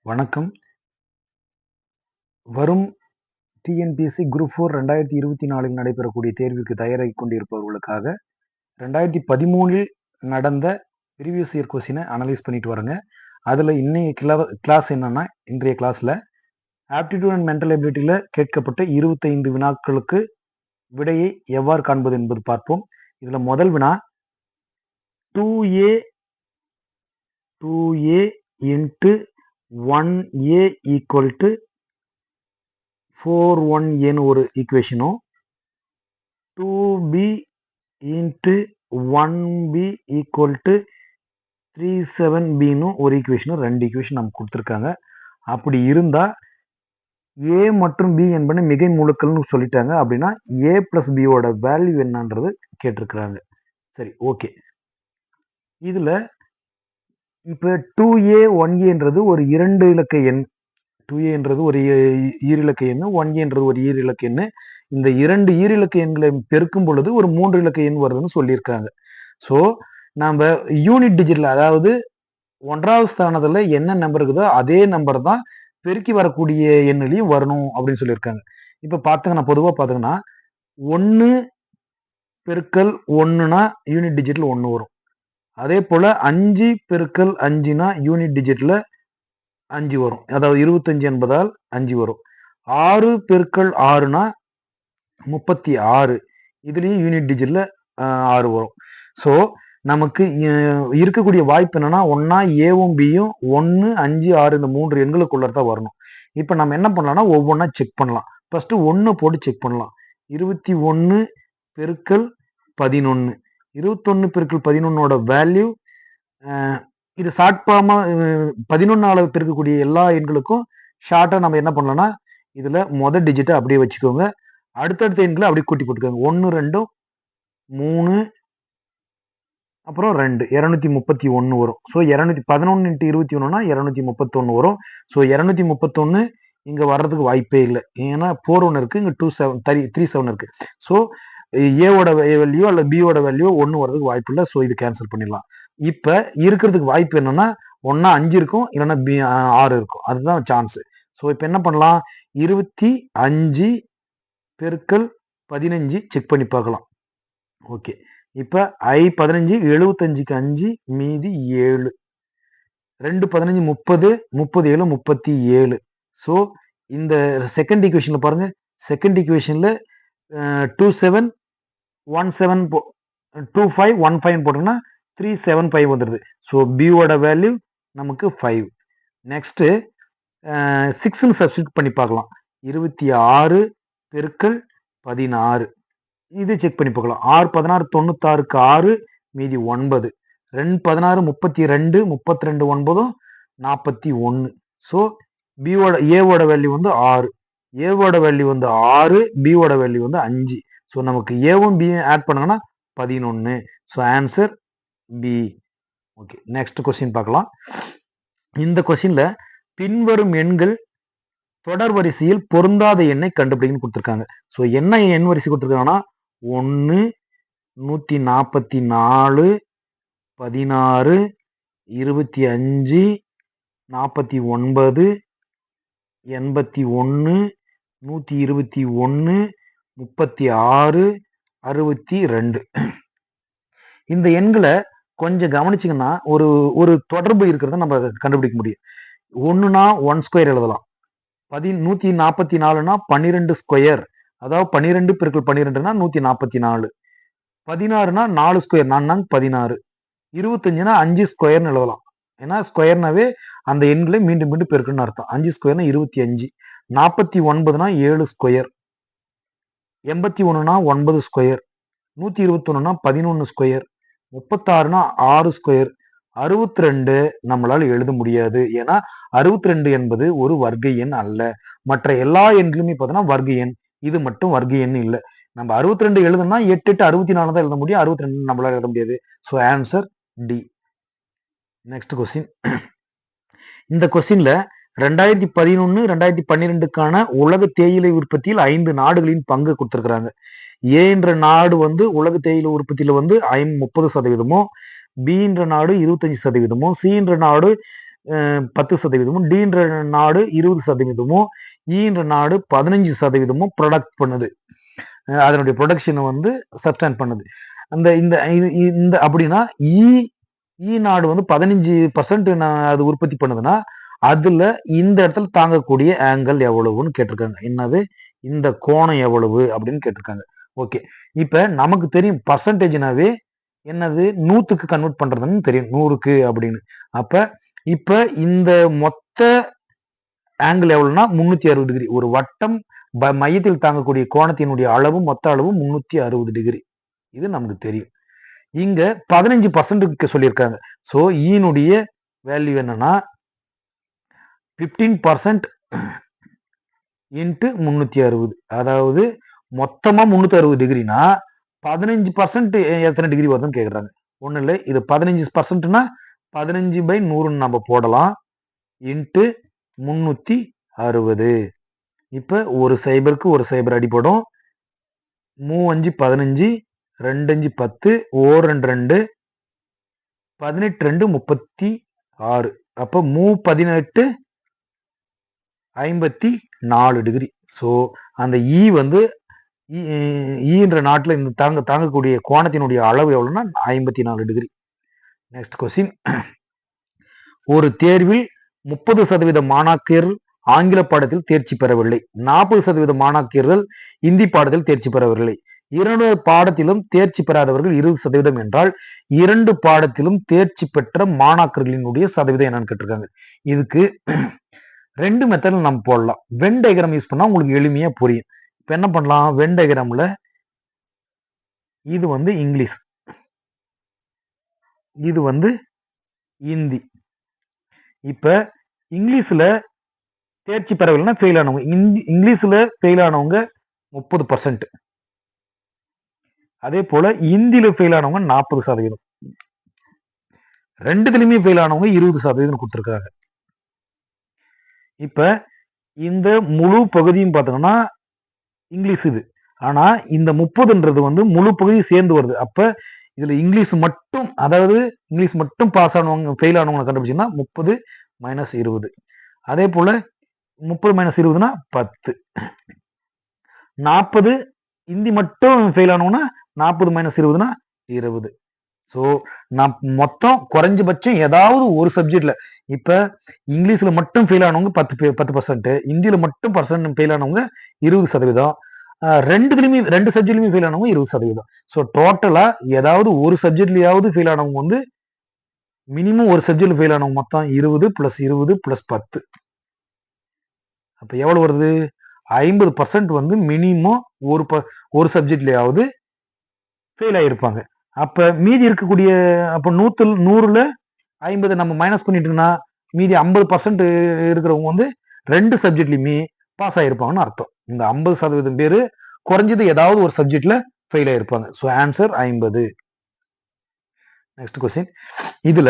வணக்கம். வரும் TNPSC group 4 2024 நடைபெறக்கூடிய தேர்வுக்கு தயாராகிக் கொண்டிருப்பவர்களுக்காக 2013 நடந்த ப்ரீவியஸ் இயர் கொஸ்டினை அனலைஸ் பண்ணிட்டு வரேங்க. அதில் இன்னைய கிளாஸ் என்னன்னா, இன்றைய கிளாஸ்ல ஆப்டிடியூட் அண்ட் மென்டல் எபிலிட்டியில கேட்கப்பட்ட 25 வினாக்களுக்கு விடையை எவ்வாறு காண்பது என்பது பார்ப்போம். இதுல முதல் வினா 2a into 1a equal to 4-1 ஒரு ஈக்குவேஷனும் 2b into 1b equal to 3-7b ஒரு ஈக்குவேஷனும் ரெண்டு ஈக்குவேஷன் நமக்கு கொடுத்துருக்காங்க. அப்படி இருந்தா a மற்றும் b என்பன மிகை முழுக்கள்னு சொல்லிட்டாங்க. அப்படின்னா a பிளஸ் பியோட வேல்யூ என்னன்றது கேட்டிருக்கிறாங்க. சரி, ஓகே. இதுல இப்ப 2a 1aன்றது ஒரு இரண்டு இலக்க எண். 2a என்றது ஒரு ஈரிலக்க எண், 1a என்றது ஒரு ஈரிலக்க எண். இந்த இரண்டு ஈரிலக்க எண்களை பெருக்கும் பொழுது ஒரு மூன்று இலக்க எண் வருதுன்னு சொல்லியிருக்காங்க. ஸோ நம்ம யூனிட் டிஜிட்ல, அதாவது ஒன்றாவது ஸ்தானத்துல என்ன நம்பர் இருக்குதோ அதே நம்பர் தான் பெருக்கி வரக்கூடிய எண்ணிலையும் வரணும் அப்படின்னு சொல்லியிருக்காங்க. இப்ப பாத்துங்கன்னா, பொதுவா பாத்தீங்கன்னா 1 பெருக்கல் 1னா யூனிட் டிஜிட்ல 1 வரும். அதே போல 5 பெருக்கல் 5னா யூனிட் டிஜிட்ல 5 வரும். அதாவது 25 என்பதால் 5 வரும். 6 பெருக்கல் 6னா 36. இதுலயும் யூனிட் டிஜிட்ல 6 வரும். ஸோ நமக்கு இருக்கக்கூடிய வாய்ப்பு என்னன்னா, ஒன்னா ஏவும் பியும் 1, 5, 6 இந்த மூன்று எண்களுக்குள்ள தான் வரணும். இப்ப நம்ம என்ன பண்ணலாம்னா ஒவ்வொன்றா செக் பண்ணலாம். ஃபர்ஸ்ட் 1 போட்டு செக் பண்ணலாம். 21 பெருக்கல் 11. 21 பெருக்கல் 11ஓட வேல்யூ, இது ஷார்ட் ஃபார்மா 11ஆல பெருக்கக்கூடிய எல்லா எண்களுக்கும் ஷார்ட்டா நம்ம என்ன பண்ணலாம்னா, இதுல முதல் டிஜிட்டை அப்படியே வச்சுக்கோங்க. அடுத்தடுத்த எண்களை அப்படியே கூட்டி போட்டுக்கோங்க. 1, 2, 3, அப்புறம் 2, 231 வரும். ஸோ 211 × 21னா 231 வரும். ஸோ 231 இங்க வர்றதுக்கு வாய்ப்பே இல்லை. ஏன்னா 41 இருக்கு, இங்க 37 இருக்கு. ஸோ ஏவோட வேல்யூ அல்ல பியோட வேல்யூ 1 வர்றதுக்கு வாய்ப்பு இல்லை. ஸோ இது கேன்சல் பண்ணிடலாம். இப்ப இருக்கிறதுக்கு வாய்ப்பு என்னன்னா, ஒன்னா 5 இருக்கும், இல்லைன்னா 6 இருக்கும். அதுதான் சான்ஸ். ஸோ இப்ப என்ன பண்ணலாம், 25 பெருக்கல் 15 செக் பண்ணி பார்க்கலாம். ஓகே. இப்ப 15 75க்கு 5 மீதி 7. 2 15 30, 30 7 37. ஸோ இந்த செகண்ட் ஈக்குவேஷன்ல பாருங்க. செகண்ட் ஈக்குவேஷன்ல 2717 2515 போட்டோம்னா 375 வந்துடுது. ஸோ பியோட வேல்யூ நமக்கு 5. நெக்ஸ்ட் 6ன்னு சப்ஸ்டிட் பண்ணி பார்க்கலாம். 26 பெருக்கல் 16. இது செக் பண்ணி பார்க்கலாம். 6 16 96க்கு 6 மீதி 9. 2 16 32 32 9 41. ஸோ பியோட ஏவோட வேல்யூ வந்து 6, ஏவோட வேல்யூ வந்து 6, பியோட வேல்யூ வந்து 5. ஸோ நமக்கு ஏவும் பியும் ஆட் பண்ணாங்கன்னா 11. So answer B. Okay, next question பார்க்கலாம். இந்த கொஸ்டின்ல பின்வரும் எண்கள் தொடர் வரிசையில் பொருந்தாத எண்ணை கண்டுபிடிக்கணும்னு கொடுத்துருக்காங்க. ஸோ என்ன எண் வரிசை கொடுத்துருக்காங்கன்னா 1, 144, 16, 25, 49, 81, 121, 36, 62. இந்த எண்களை கொஞ்சம் கவனிச்சிங்கன்னா ஒரு தொடர்பு இருக்கிறத நம்ம கண்டுபிடிக்க முடியும். 1னா 1 ஸ்கொயர் எழுதலாம். 144னா 12 ஸ்கொயர், அதாவது 12 பெருக்கல் 12னா 144. 16னா 4 ஸ்கொயர், 4 16. 25னா 5 ஸ்கொயர்னு எழுதலாம். ஏன்னா ஸ்கொயர்னாவே அந்த எண்களை மீண்டும் மீண்டும் பெருக்கணும்னு அர்த்தம். 5 ஸ்கொயர்னா 25. 49னா 7 ஸ்கொயர். 81னா 9 ஸ்கொயர். 121னா 11 ஸ்கொயர். 36னா 6 ஸ்கொயர். 62 நம்மளால எழுத முடியாது. ஏன்னா 62 என்பது ஒரு வர்க்க எண் அல்ல. மற்ற எல்லா எண்களுமே பார்த்தோம்னா வர்க்க எண். இது மட்டும் வர்க்க எண் இல்லை. நம்ம 62 எழுதணும்னா 8 8 64 தான் எழுத முடியும். 62 நம்மளால எழுத முடியாது. So answer D. Next question. இந்த கொஸ்டின்ல 2011 2012க்கான உலக தேயிலை உற்பத்தியில் 5 நாடுகளின் பங்கு கொடுத்திருக்கிறாங்க. ஏ என்ற நாடு வந்து உலக தேயிலை உற்பத்தியில வந்து 30%, பி என்ற நாடு 25%, சி என்ற நாடு 10%, டின்ற நாடு 20%, ஈன்ற நாடு 15% ப்ரொடக்ட் பண்ணுது. அதனுடைய ப்ரொடக்ஷனை வந்து சப்ஸ்டாண்ட் பண்ணுது. அந்த இந்த இந்த அப்படின்னா ஈ நாடு வந்து 15% அது உற்பத்தி பண்ணுதுன்னா அதுல இந்த இடத்துல தாங்கக்கூடிய ஆங்கிள் எவ்வளவுன்னு கேட்டிருக்காங்க. என்னது இந்த கோணம் எவ்வளவு அப்படின்னு கேட்டிருக்காங்க. ஓகே, இப்ப நமக்கு தெரியும் பர்சன்டேஜ்னாவே என்னது 100க்கு கன்வெர்ட் பண்றதுன்னு தெரியும், 100க்கு அப்படின்னு. அப்ப இப்ப இந்த மொத்த ஆங்கிள் எவ்வளவுனா 360 டிகிரி. ஒரு வட்டம் மையத்தில் தாங்கக்கூடிய கோணத்தினுடைய அளவு மொத்த அளவு 360 டிகிரி. இது நமக்கு தெரியும். இங்க 15% சொல்லியிருக்காங்க. ஸோ ஈனுடைய வேல்யூ என்னன்னா 15% இன்ட்டு 360. அதாவது மொத்தமா 360 டிகிரினா 15% எத்தனை டிகிரி வருதுன்னு கேக்குறாங்க. ஒண்ணு இல்லை, இது 15%னா 15/100 நம்ம போடலாம், இன்ட்டு 360. இப்ப ஒரு சைபருக்கு ஒரு சைபர் அடிப்படும். 3 5 15, 2 5 10, 4 2 18 2 36. அப்ப 18 54 டிகிரி. ஸோ அந்த ஈ வந்து ஈன்ற நாட்டுல இந்த தாங்கக்கூடிய கோணத்தினுடைய அளவு எவ்வளவுன்னா 54 டிகிரி. Next question. ஒரு தேர்வில் 30% மாணாக்கர் ஆங்கில பாடத்தில் தேர்ச்சி பெறவில்லை, 40% மாணாக்கர்கள் இந்தி பாடத்தில் தேர்ச்சி பெறவில்லை. 2 பாடத்திலும் தேர்ச்சி பெறாதவர்கள் 20% என்றால் 2 பாடத்திலும் தேர்ச்சி பெற்ற மாணாக்கர்களினுடைய சதவீதம் என்னன்னு கேட்டிருக்காங்க. இதுக்கு 2 மெத்தட்ல நம்ம போடலாம். வென் டயக்ராம் யூஸ் பண்ணா உங்களுக்கு எளிமையா புரியும். இப்ப என்ன பண்ணலாம், வென் டயக்ராம்ல இது வந்து இங்கிலீஷ், இது வந்து இந்தி. இப்ப இங்கிலீஷ்ல தேர்ச்சி பெறவில்லைன்னா ஃபெயில் ஆனவங்க, இங்கிலீஷ்ல ஃபெயில் ஆனவங்க 30%, அதே போல இந்தியில ஃபெயில் ஆனவங்க 40%, ரெண்டுத்துலயுமே ஃபெயில் ஆனவங்க 20% கொடுத்துருக்காங்க. இப்ப இந்த முழு பகுதியும் பார்த்தோம்னா இங்கிலீஷ் இது. ஆனா இந்த 30ன்றது வந்து முழு பகுதியும் சேர்ந்து வருது. அப்ப இதுல இங்கிலீஷ் மட்டும், அதாவது இங்கிலீஷ் மட்டும் பாஸ் ஆனவங்க ஃபெயில் ஆனவங்க கண்டுபிடிச்சீங்கன்னா 30 மைனஸ் 20. அதே போல 30 மைனஸ் 20னா 10. 40 இந்தி மட்டும் ஃபெயில் ஆனவங்கன்னா 40 மைனஸ் 20னா 20. ஸோ நான் மொத்தம் குறைஞ்சபட்சம் ஏதாவது ஒரு சப்ஜெக்ட்ல, இப்ப இங்கிலீஷ்ல மட்டும் ஃபெயில் ஆனவங்க 10%, இந்தியில மட்டும் ஃபெயில் ஆனவங்க 20%, ரெண்டு சப்ஜெக்ட்லயுமே ஃபெயில் ஆனவங்க 20%. ஸோ டோட்டலா ஏதாவது ஒரு சப்ஜெக்ட்லயாவது ஃபெயில் ஆனவங்க வந்து மினிமம் ஒரு சப்ஜெக்ட்ல ஃபெயில் ஆனவங்க மொத்தம் 20 + 20 + 10. அப்ப எவ்வளவு வருது, 50% வந்து மினிமம் ஒரு சப்ஜெக்ட்லயாவது ஃபெயில் ஆயிருப்பாங்க. அப்ப மீதி இருக்கக்கூடிய, அப்ப 100ல 50 நம்ம மைனஸ் பண்ணிட்டோம்னா மீதி 50% இருக்கிறவங்க வந்து 2 சப்ஜெக்ட்லயுமே பாஸ் ஆயிருப்பாங்கன்னு அர்த்தம். இந்த 50% பேரு குறைஞ்சது ஏதாவது ஒரு சப்ஜெக்ட்ல ஃபெயில் ஆயிருப்பாங்க. So answer 50. Next question. இதுல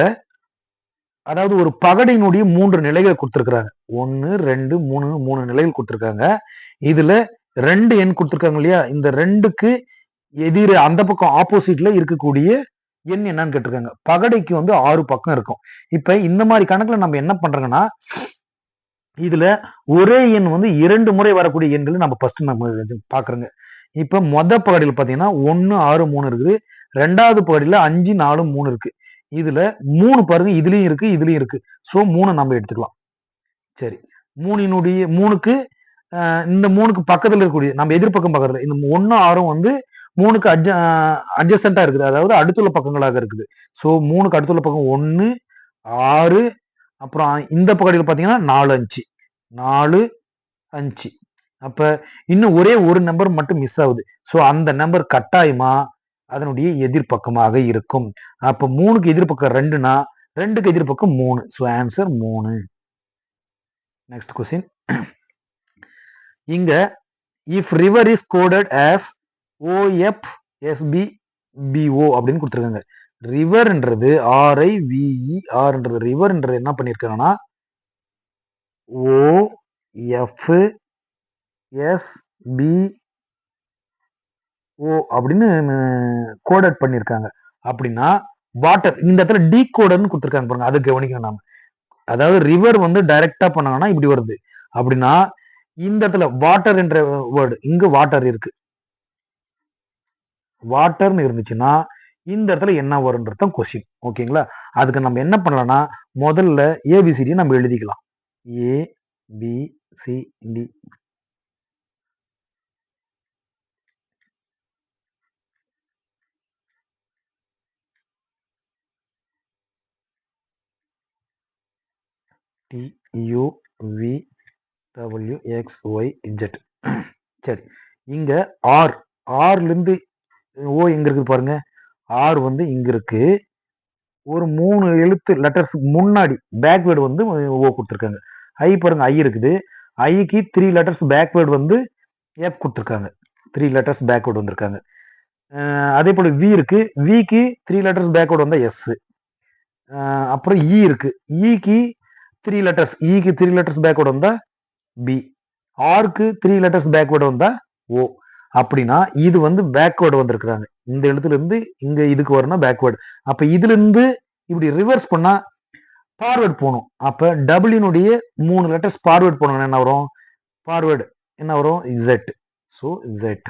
அதாவது ஒரு பகடையினுடைய 3 நிலைகள் கொடுத்திருக்கிறாங்க. 1 2 3 நிலைகள் கொடுத்திருக்காங்க. இதுல 2 எண் கொடுத்திருக்காங்க இல்லையா, இந்த 2க்கு எதிர அந்த பக்கம் ஆப்போசிட்ல இருக்கக்கூடிய எண் என்னன்னு கேட்டிருக்காங்க. பகடைக்கு வந்து 6 பக்கம் இருக்கும். இப்ப இந்த மாதிரி கணக்குல நம்ம என்ன பண்றோம்னா, இதுல ஒரே எண் வந்து 2 முறை வரக்கூடிய எண்களை நம்ம ஃபர்ஸ்ட் நம்ம பாக்குறோங்க. இப்ப மொத பகடையில பாத்தீங்கன்னா 1 6 3 இருக்குது, ரெண்டாவது பகடையில 5 4 3 இருக்கு. இதுல 3 பாருங்க, இதுலயும் இருக்கு இதுலயும் இருக்கு. ஸோ 3 நம்ம எடுத்துக்கலாம். சரி, 3க்கு இந்த 3க்கு பக்கத்துல இருக்கக்கூடிய நம்ம எதிர்பக்கம் பார்க்கறது, இந்த 1 6 வந்து 3க்கு அட்ஜசண்டா இருக்குது, அதாவது அடுத்துள்ள பக்கங்களாக இருக்குது. ஸோ 3க்கு அடுத்துள்ள பக்கம் 1 6, அப்புறம் இந்த பகுதியில் பார்த்தீங்கன்னா 4 5 4 5. அப்ப இன்னும் ஒரே ஒரு நம்பர் மட்டும் மிஸ் ஆகுது. ஸோ அந்த நம்பர் கட்டாயமா அதனுடைய எதிர்பக்கமாக இருக்கும். அப்ப 3க்கு எதிர்பக்கம் 2னா 2க்கு எதிர்பக்கம் 3. So answer 3. Next question. இங்க if river is coded as OFSBBO அப்படின்னு கொடுத்துருக்காங்க. ரிவர்ன்றது RIVERன்றது ரிவர்ன்றது என்ன பண்ணிருக்காங்கன்னா OFSBO அப்படின்னு கோடட் பண்ணிருக்காங்க. அப்படின்னா வாட்டர் இந்த இடத்துல டீ கோடர்னு கொடுத்துருக்காங்க பாருங்க, அது கவனிக்கணும் நாம. அதாவது ரிவர் வந்து டைரக்டா பண்ணாங்கன்னா இப்படி வருது. அப்படின்னா இந்த இடத்துல வாட்டர் என்ற வேர்டு இங்க வாட்டர் இருக்கு. வாட்டர்னு இருந்துச்சுன்னா இந்த இடத்துல என்ன வரும்ன்றது தான் கொஸ்டின். ஓகேங்களா? அதுக்கு நம்ம என்ன பண்ணலாம்னா முதல்ல ஏபிசிடி நம்ம எழுதிக்கலாம். A B C D T U V W X Y Z. சரி, இங்க ஆர் ஆர்ல இருந்து ஓ எங்க இருக்குது பாருங்க. ஆர் வந்து இங்க இருக்கு. ஒரு 3 எழுத்து லெட்டர்ஸ்க்கு முன்னாடி பேக்வேர்டு வந்து ஓ கொடுத்துருக்காங்க. ஐ பாருங்க, ஐ இருக்குது. ஐக்கு 3 லெட்டர்ஸ் பேக்வேர்டு வந்து எஃப் கொடுத்துருக்காங்க. 3 லெட்டர்ஸ் பேக்வேர்டு வந்திருக்காங்க. அதே போல வி இருக்கு. விக்கு 3 லெட்டர்ஸ் பேக்வேர்டு வந்தா எஸ். அப்புறம் இ இருக்கு. இக்கு 3 லெட்டர்ஸ், இக்கு 3 லெட்டர்ஸ் பேக்வேர்டு வந்தா பி. ஆர்க்கு 3 லெட்டர்ஸ் பேக்வேர்டு வந்தா ஓ. அப்படின்னா இது வந்து பேக்வேர்டு வந்திருக்கிறாங்க. இந்த எழுத்துல இருந்து இங்க இதுக்கு வரணும் பேக்வேர்டு. அப்ப இதுல இருந்து இப்படி ரிவர்ஸ் பண்ணா ஃபார்வர்ட் போகணும். அப்ப டபிள்யூனுடைய 3 லெட்டர்ஸ் ஃபார்வர்ட் போனோம்னா என்ன வரும்? ஃபார்வர்டு என்ன வரும்? Z. So Z.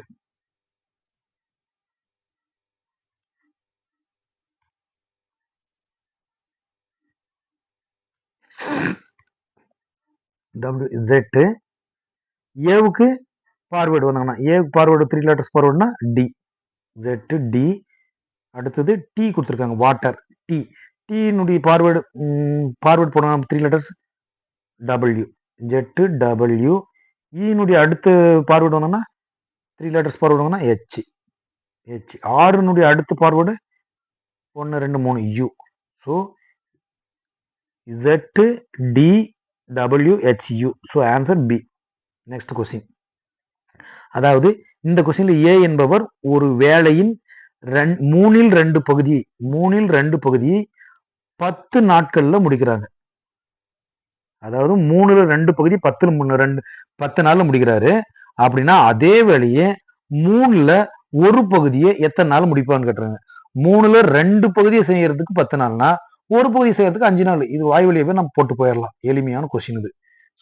W Z. ஏவுக்கு ஃபார்வர்டு வந்தாங்கன்னா ஏவுக்கு ஃபார்வர்டு 3 லெட்டர்ஸ் ஃபார்வர்டுனா டி. Z D. அடுத்தது டி கொடுத்துருக்காங்க, வாட்டர் டி. டீனுடைய ஃபார்வர்டு ஃபார்வர்ட் போனோம்னா 3 லெட்டர்ஸ் டபிள்யூ. Z W. ஈனுடைய அடுத்த ஃபார்வர்டு வந்தோம்னா 3 லெட்டர்ஸ் ஃபார்வர்டு வந்தோம்னா ஹெச். ஹெச். ஆறுனுடைய அடுத்த forward 1 2 3 U. So Z D W H U. So answer B. Next question. அதாவது இந்த கொஸ்டின்ல ஏ என்பவர் ஒரு வேலையின் மூணில் ரெண்டு பகுதியை 10 நாட்கள்ல முடிக்கிறாங்க. அதாவது 3ல 2 பகுதி 10 நாள்ல முடிக்கிறாரு. அப்படின்னா அதே வேலையை 3ல ஒரு பகுதியை எத்தனை நாள் முடிப்பான்னு கேட்டுறாங்க. 3ல 2 பகுதியை செய்யறதுக்கு 10 நாள்னா ஒரு பகுதி செய்யறதுக்கு 5 நாள். இது வாய் வழியாவே நம்ம போட்டு போயிடலாம். எளிமையான கொஸ்டின் இது.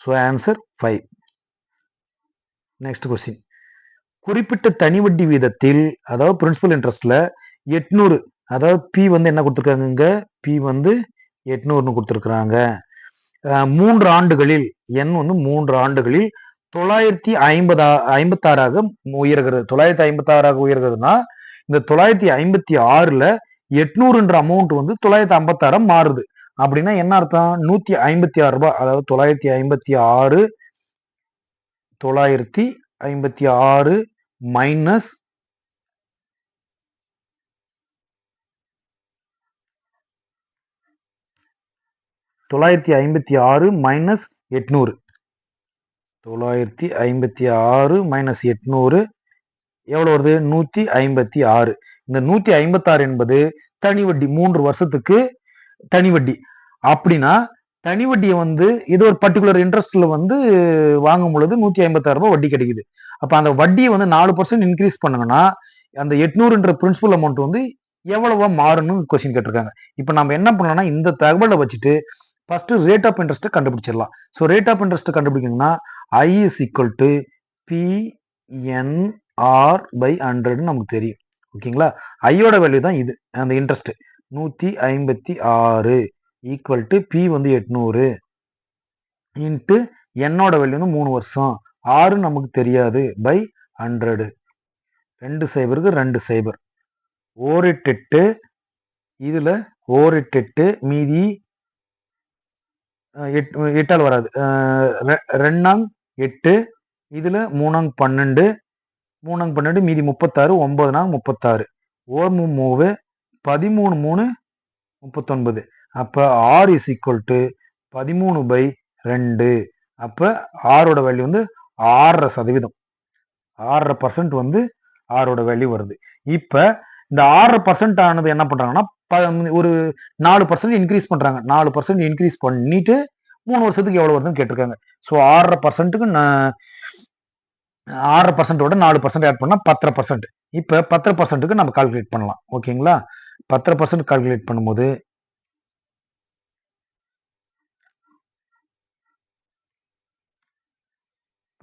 So answer 5. Next question. குறிப்பிட்ட தனி வட்டி வீதத்தில், அதாவது பிரின்சிபல் இன்ட்ரெஸ்ட்ல 800, அதாவது பி வந்து என்ன கொடுத்துருக்காங்க இங்க? பி வந்து 800 கொடுத்துருக்காங்க. 3 ஆண்டுகளில் என் வந்து 3 ஆண்டுகளில் 956 உயர்கிறது. 956 உயர்கிறதுனா இந்த 956ல 800ன்ற அமௌண்ட் வந்து 956 மாறுது. அப்படின்னா என்ன அர்த்தம்? 156 ரூபாய். அதாவது 956 மைனஸ் 956 மைனஸ் 800. 956 மைனஸ் 800 எவ்வளவு வருது? 156. இந்த 156 என்பது தனி வட்டி, 3 வருஷத்துக்கு தனி வட்டி. அப்படின்னா தனி வட்டியை வந்து இது ஒரு பர்டிகுலர் இன்ட்ரெஸ்ட்ல வந்து வாங்கும் பொழுது 156 ரூபாய் வட்டி கிடைக்குது. அப்ப அந்த வட்டியை வந்து 4% இன்க்ரீஸ் பண்ணுங்கன்னா அந்த 800ன்ற பிரின்சிபல் அமௌண்ட் வந்து எவ்வளவா மாறணும் கொஸ்டின் கேட்டிருக்காங்க. இப்ப நம்ம என்ன பண்ணலாம்னா இந்த தகவலை வச்சுட்டு ஃபர்ஸ்ட் ரேட் ஆஃப் இன்ட்ரெஸ்ட் கண்டுபிடிச்சிடலாம். ஸோ ரேட் ஆஃப் இன்ட்ரெஸ்ட் கண்டுபிடிக்கணும்னா I is equal to PNR by 100 நமக்கு தெரியும். ஓகேங்களா? ஐயோட வேல்யூ தான் இது, அந்த இன்ட்ரெஸ்ட் 156 ஈக்குவல் டு பி வந்து 800 இன்ட்டு என்னோட வேல்யூ வந்து 3 வருஷம், 6 நமக்கு தெரியாது, பை 100. 2 சைபருக்கு 2 சைபர். ஓரிட்டு இதுல ஓரிட்டு மீதி 8ஆல் வராது. 2 8, இதுல 3 12, 3 12 மீதி 36, 9 36. ஓர் 3 13 3 39. அப்ப ஆர் இஸ் ஈக்குவல் டு 13/2. அப்ப ஆரோட வேல்யூ வந்து 6.5%. 6% வந்து ஆரோட வேல்யூ வருது. இப்ப இந்த 6% ஆனது என்ன பண்றாங்கன்னா ஒரு 4% இன்க்ரீஸ் பண்றாங்க. 4% இன்க்ரீஸ் பண்ணிட்டு 3 வருஷத்துக்கு எவ்வளவு வருதுன்னு கேட்டிருக்காங்க. ஸோ 6%க்கு 6%ஓட 4% ஆட் பண்ணா 10%. இப்ப 10%க்கு நம்ம கால்குலேட் பண்ணலாம். ஓகேங்களா? 10% கால்குலேட் பண்ணும்போது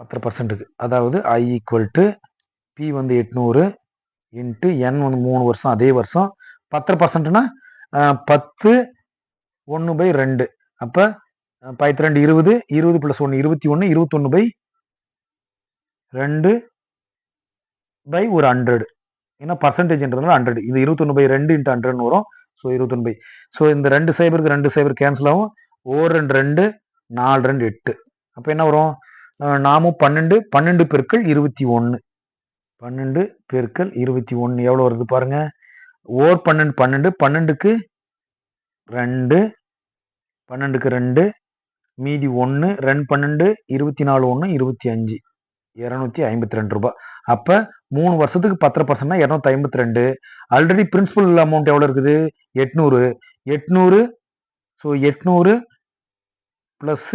10%க்கு, அதாவது I ஈக்குவல் டு P வந்து 800 இன்ட்டு N வந்து 3 வருஷம் அதே வருஷம் 10%னா 10 1/2 அப்ப 2 20 20 பிளஸ் 1 21 21/2 பை ஒரு 100 ஏன்னா பர்சன்டேஜ்ன்றதுனால 100 இது 21/2 இன்ட்டு 100 வரும். ஸோ 21 ஸோ இந்த 2 சைபருக்கு 2 சைபர் கேன்சல் ஆகும். ஓர் 2 2 4 2 8 அப்போ என்ன வரும் நாமும் 12 12 பெருக்கள் 21 12 பெருக்கள் 21 எவ்வளோ வருது பாருங்க. ஓர் 12 12 12க்கு 2 12க்கு 2 மீதி 1 2 12 24 1 25 252 ரூபாய். அப்ப 3 வருஷத்துக்கு 10% 252. ஆல்ரெடி பிரின்சிபல் அமௌண்ட் எவ்வளவு இருக்குது 800 800 ஸோ 800 பிளஸ்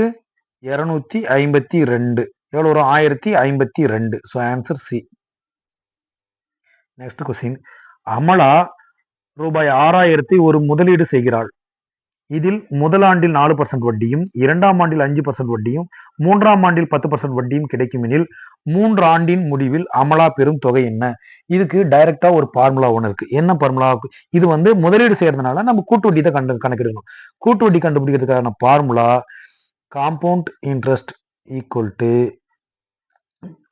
252 எவ்வளவு வரும் 1052. So answer C. Next question, Amala ரூபாய் 6000 ஒரு முதலீடு செய்கிறாள். இதில் முதல் ஆண்டில் 4% வட்டியும் 2ஆம் ஆண்டில் 5% வட்டியும் 3ஆம் ஆண்டில் 10% வட்டியும் கிடைக்கும் எனில் 3 ஆண்டின் முடிவில் அமலா பெறும் தொகை என்ன? இதுக்கு டைரக்டா ஒரு ஃபார்முலா ஒன்று இருக்கு. என்ன ஃபார்முலா? இது வந்து முதலீடு செய்யறதுனால நம்ம கூட்டு வட்டி தான் கணக்கிடணும். கூட்டு வட்டி கண்டுபிடிக்கிறதுக்கான formula compound interest equal to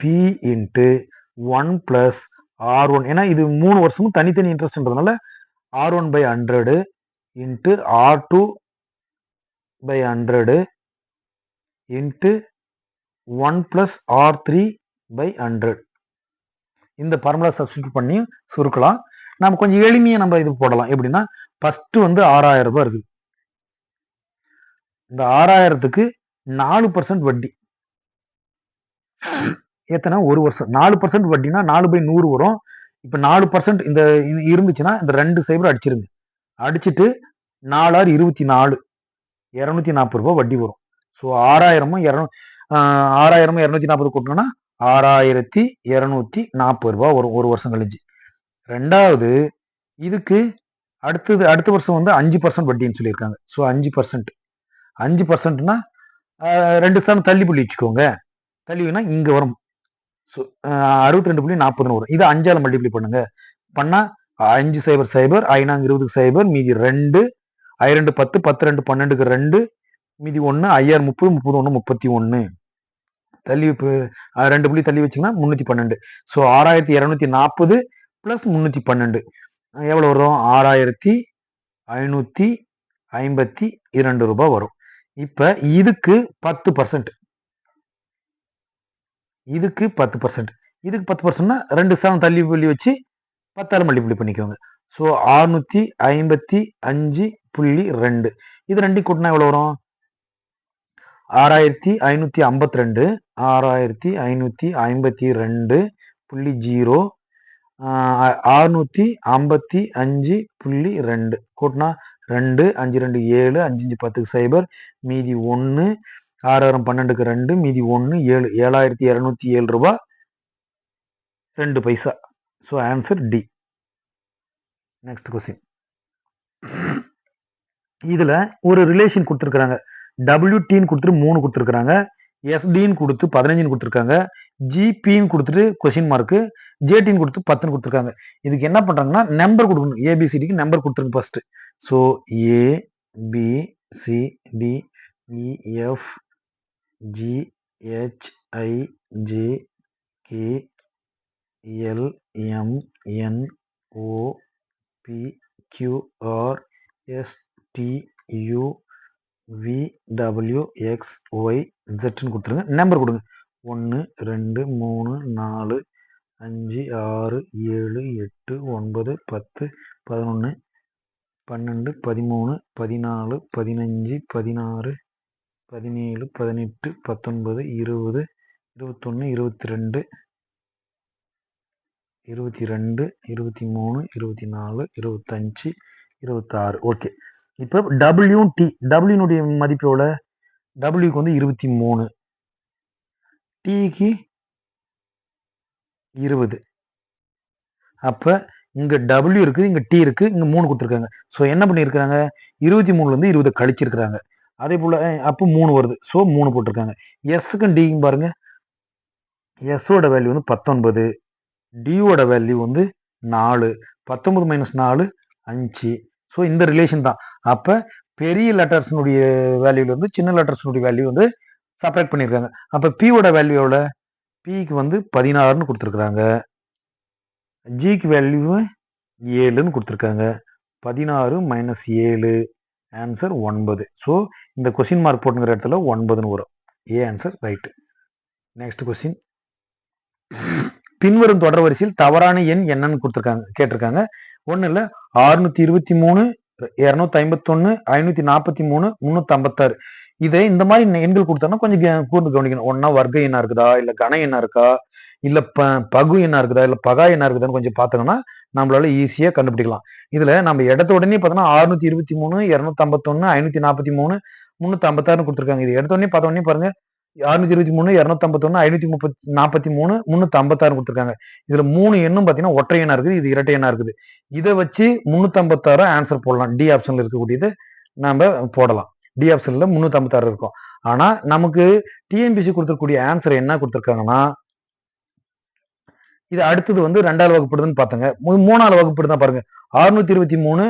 P into 1 plus R1. ஏன்னா இது 3 வருஷமும் தனித்தனி இன்ட்ரெஸ்ட்ன்றதுனால R1 by 100 into R2 by 100 into 1 plus R3 by 100. இந்த ஃபார்முலா சப்ஸ்டிட்யூட் பண்ணி சுருக்கலாம். நம்ம கொஞ்சம் எளிமையா நம்ம இது போடலாம். எப்படின்னா ஃபர்ஸ்ட் வந்து 6000 ரூபாய் இருக்குது. இந்த 6000க்கு 4% வட்டி எத்தனை ஒரு வருஷம் 4% வட்டினா 4/100 வரும். இப்ப 4% இந்த இருந்துச்சுன்னா இந்த 2 சைபர் அடிச்சிருங்க. அடிச்சுட்டு 4 6 24 240 ரூபாய் வட்டி வரும். ஸோ 6000 240 கூட்டணும்னா 6240 ரூபாய் வரும் ஒரு வருஷம் கழிச்சு. ரெண்டாவது இதுக்கு அடுத்த வருஷம் வந்து 5% வட்டின்னு சொல்லியிருக்காங்க. ஸோ 5% 5%னா 2 ஸ்தானம் தள்ளி புள்ளி வச்சுக்கோங்க. தள்ளினா இங்க வரும். ஸோ 62.40 வரும். இதை 5ஆல மல்டிப்ளை பண்ணுங்க. பண்ணா 5 சைபர் சைபர் 5 20 சைபர் மீதி 2 I2 10 10 2 12க்கு 2 மீதி 1 IR 30 31 31 தள்ளி 2 புள்ளி தள்ளி வச்சிங்கன்னா 312. ஸோ 6240 பிளஸ் 312 எவ்வளவு வரும் 6552 ரூபாய் வரும். இப்ப இதுக்கு 10% இதுக்கு 10% இதுக்கு 10%னா 2 ஸ்தானம் தள்ளி புள்ளி வச்சு 10ஆல மல்டிப்ளை பண்ணிக்கோங்க. ஸோ 655.2 இது ரெண்டையும் கூட்டினா எவ்வளவு வரும் 6552 6552.0 655.2 கூட்டினா 2 5 2 7 5 5 10 சைபர் மீதி 1 6 12க்கு 2 மீதி 1 7 7207 ரூபாய் 2 பைசா. So answer D. Next question, இதுல ஒரு ரிலேஷன் கொடுத்துருக்காங்க. WTன்னு கொடுத்துட்டு 3 கொடுத்துருக்காங்க, SDன்னு கொடுத்து 15 கொடுத்துருக்காங்க, GPன்னு கொடுத்துட்டு கொஸ்டின் மார்க்கு, JTன்னு கொடுத்து 10 கொடுத்துருக்காங்க. இதுக்கு என்ன பண்றாங்கன்னா நம்பர் கொடுக்கணும். ABCDக்கு நம்பர் கொடுத்துருங்க ஃபர்ஸ்ட். ஸோ ABCDEFGHIJKLMNOPQRSTUVWXYZன்னு கொடுத்துருங்க. நம்பர் கொடுங்க. 1 2 3 4 5 6 7 8 9 10 11 12 13 14 15 16 17 18 19 20 21 22 22 23 24 25 26. ஓகே, இப்போ டபிள்யூனுடைய மதிப்பு எவ்வளோ? டபிள்யூக்கு வந்து 23, டிக்கு 20. அப்ப இங்க டபிள்யூ இருக்கு, இங்க டி இருக்கு, இங்க 3 கொடுத்துருக்காங்க. ஸோ என்ன பண்ணிருக்காங்க 23ல இருந்து 20 கழிச்சிருக்காங்க. அதே போல அப்போ 3 வருது. ஸோ 3 போட்டிருக்காங்க. எஸ்க்கும் டிக்கும் பாருங்க எஸ்ஸோட வேல்யூ வந்து 19, டியோட வேல்யூ வந்து 4, 19 மைனஸ் 4 5. ஸோ இந்த ரிலேஷன் தான். அப்ப பெரிய லெட்டர்ஸ்னுடைய வேல்யூல இருந்து சின்ன லெட்டர்ஸ்னுடைய வேல்யூ வந்து செப்பரேட் பண்ணியிருக்காங்க. அப்ப பியோட வேல்யூ எவ்வளோ? பிக்கு வந்து 16ன்னு கொடுத்துருக்குறாங்க. ஜிக்கு வேல்யூ 7ன்னு கொடுத்துருக்காங்க. 16 மைனஸ் 7 ஆன்சர் 9. ஸோ இந்த கொஸ்டின் மார்க் போட்டுங்கிற இடத்துல 9ன்னு வரும். A answer right. Next question, பின்வரும் தொடர் வரிசையில் தவறான எண் என்னன்னு கேட்டிருக்காங்க. ஒண்ணு இல்ல, 623, 251, 543, 356. இதை இந்த மாதிரி எண்கள் கொடுத்தோம்னா கொஞ்சம் கூர்ந்து கவனிக்கணும். ஒன்னா வர்க்க எண்ணா இருக்குதா, இல்ல கன எண்ணா இருக்கா, இல்ல பகு எண்ணா இருக்குதா, இல்ல பகா எண்ணா இருக்குதான்னு கொஞ்சம் பார்த்தோம்னா நம்மளால ஈஸியா கண்டுபிடிக்கலாம். இதுல நம்ம இடத்த உடனே பார்த்தோம்னா 623, 251, 543, 356 கொடுத்துருக்காங்க. இது எடுத்த உடனே பார்த்த உடனே பாருங்க, 623, 251, 543, 356 கொடுத்துருக்காங்க. இதுல 3 எண்ணும் பாத்தீங்கன்னா ஒற்றை எண்ணா இருக்குது, இது இரட்டை எண்ணா இருக்குது. இதை வச்சு 356 ஆன்சர் போடலாம். டி ஆப்ஷன்ல இருக்கக்கூடியது நம்ம போடலாம். டி ஆப்ஷன்ல 356 இருக்கும். ஆனா நமக்கு டிஎன்பிசி கொடுத்துருக்கூடிய ஆன்சர் என்ன கொடுத்துருக்காங்கன்னா, இது அடுத்தது வந்து 2வது வகுப்படுதுன்னு பாத்தங்க. 3வது வகுப்படு தான் பாருங்க. 623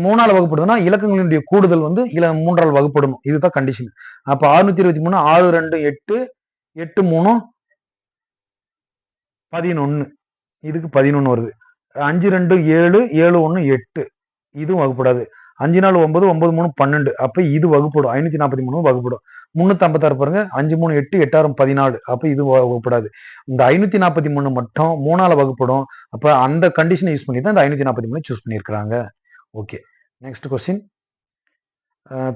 3வது வகுப்படுதுன்னா இலக்கங்களினுடைய கூடுதல் வந்து 3ஆல் வகுப்படும். இதுதான் கண்டிஷன். அப்ப 623 6 2 8 8 3 11. இதுக்கு 11 வருது. 5 2 7 7 1 8. இதுவும் வகுப்படாது. 5 4 9 9 3 12. அப்ப இது வகுப்படும். 543 வகுப்படும். 356 பாருங்க. 5 3 8 8 6 14. அப்ப இது வகுப்படாது. இந்த 543 மட்டும் 3ஆல வகுப்படும். அப்ப அந்த கண்டிஷனை யூஸ் பண்ணி தான் இந்த 543 சூஸ் பண்ணியிருக்கிறாங்க. ஓகே, நெக்ஸ்ட் கொஸ்டின்,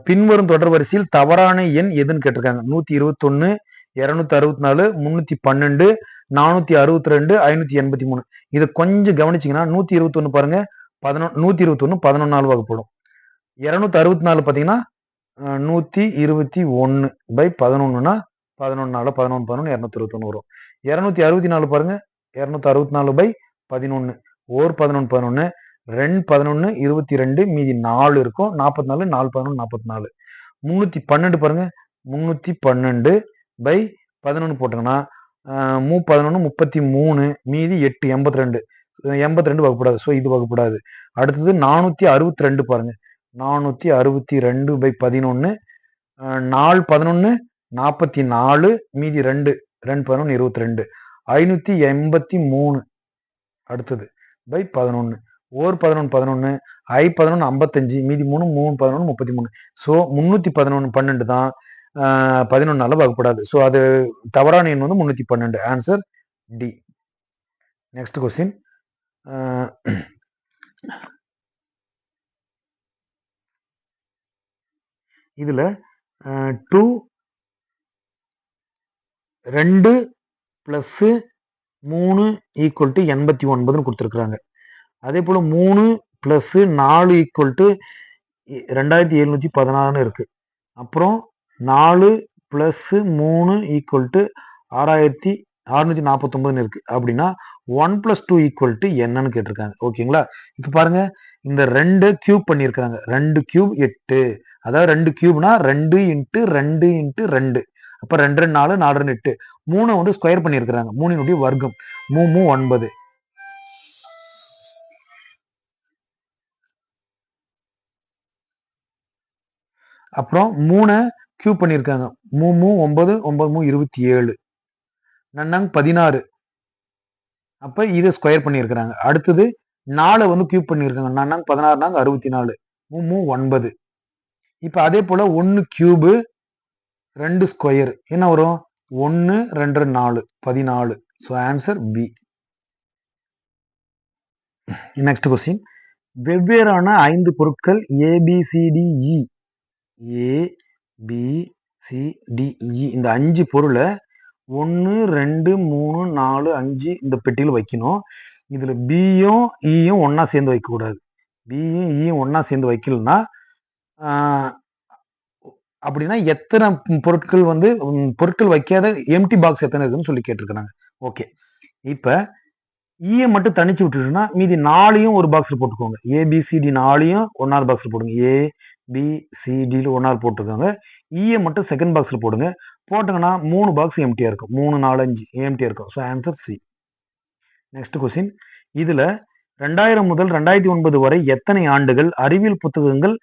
பின்வரும் தொடர் வரிசையில் தவறான எண் எதுன்னு கேட்டிருக்காங்க. 121, 264, 312, 462, 583. இதை கொஞ்சம் கவனிச்சீங்கன்னா 121 பாருங்க, 121 11 வகுப்படும். 264 பாத்தீங்கன்னா 121 பை 11னா 11 11 11 221 வரும். 264 பாருங்க, 264 பை 11 ஓர் 11 11 2 11 22 மீதி 4 இருக்கும். 44 4 11 44. 312 பாருங்க, 312 பை 11 போட்டோம்னா 11 33 மீதி 8 82. 82 வகுப்படாது. ஸோ இது வகுப்படாது. அடுத்தது 462 பாருங்க, 462 பை 11 4 11 44 மீதி 2 2 11 22 583. அடுத்தது பை 11 ஓர் 11 11 11 55 மீதி 3 3 11 33. ஸோ 311 12 தான் 11 வகுப்படாது. ஸோ அது தவறான எண் வந்து 312. Answer D. நெக்ஸ்ட் கொஸ்டின், இதுல 2 2 பிளஸ் 3 ஈக்குவல் டு 89 கொடுத்துருக்காங்க. அதே போல 3 பிளஸ் 4 ஈக்குவல் டு 2716 இருக்கு. அப்புறம் 4 பிளஸ் 3 ஈக்குவல் டு 6649 இருக்கு. அப்படின்னா 1 பிளஸ் 2 ஈக்குவல் டு என்னன்னு கேட்டிருக்காங்க. ஓகேங்களா? இப்ப பாருங்க, இந்த 2 கியூப் பண்ணியிருக்காங்க. 2 கியூப் 8. அதாவது 2 கியூப்னா 2 இன்ட்டு 2 இன்ட்டு 2. அப்ப 2 2 4 4 2 8. 3 வந்து ஸ்கொயர் பண்ணியிருக்கிறாங்க. 3னுடைய வர்க்கம் 3 9. அப்புறம் 3 கியூப் பண்ணியிருக்காங்க. 3 9 9 27. நன்னாங்க 16. அப்ப இதை ஸ்கொயர் பண்ணியிருக்கிறாங்க. அடுத்தது 4 வந்து கியூப் பண்ணியிருக்காங்க. நன்னாங்க 16 நாங்க 64. 3 9. இப்ப அதே போல 1 கியூபு 2 ஸ்கொயர் என்ன வரும்? 1 2 4 14. So answer B. Next question, வெவ்வேறான 5 பொருட்கள் ABCDE ABCDE இந்த 5 பொருளை 1 2 3 4 5 இந்த பெட்டியில் வைக்கணும். இதுல பியும் ஈயும் ஒன்னா சேர்ந்து வைக்க கூடாது. பியும் ஈயும் ஒன்னா சேர்ந்து வைக்கலன்னா அப்படின்னா எத்தனை பொருட்கள் வந்து பொருட்கள் வைக்காத எம்டி பாக்ஸ் எத்தனை இருக்குன்னு சொல்லி கேட்டிருக்கிறாங்க. ஓகே, இப்ப ஈயை மட்டும் தனிச்சு விட்டுட்டுன்னா மீதி 4யும் ஒரு பாக்ஸ்ல போட்டுக்கோங்க. ABCD 4யும் 1வது பாக்ஸ்ல போடுங்க. பி சி டியில் ஒரு நாள் போட்டிருக்காங்க. இஏ மட்டும் செகண்ட் பாக்ஸில் போடுங்க. போட்டாங்கன்னா 3 பாக்ஸ் எம்டியாக இருக்கும். 3 4 5 எம்டியாக இருக்கும். So answer C. Next question. இதில் 2000 முதல் 2009 வரை எத்தனை ஆண்டுகள் அறிவியல் புத்தகங்கள்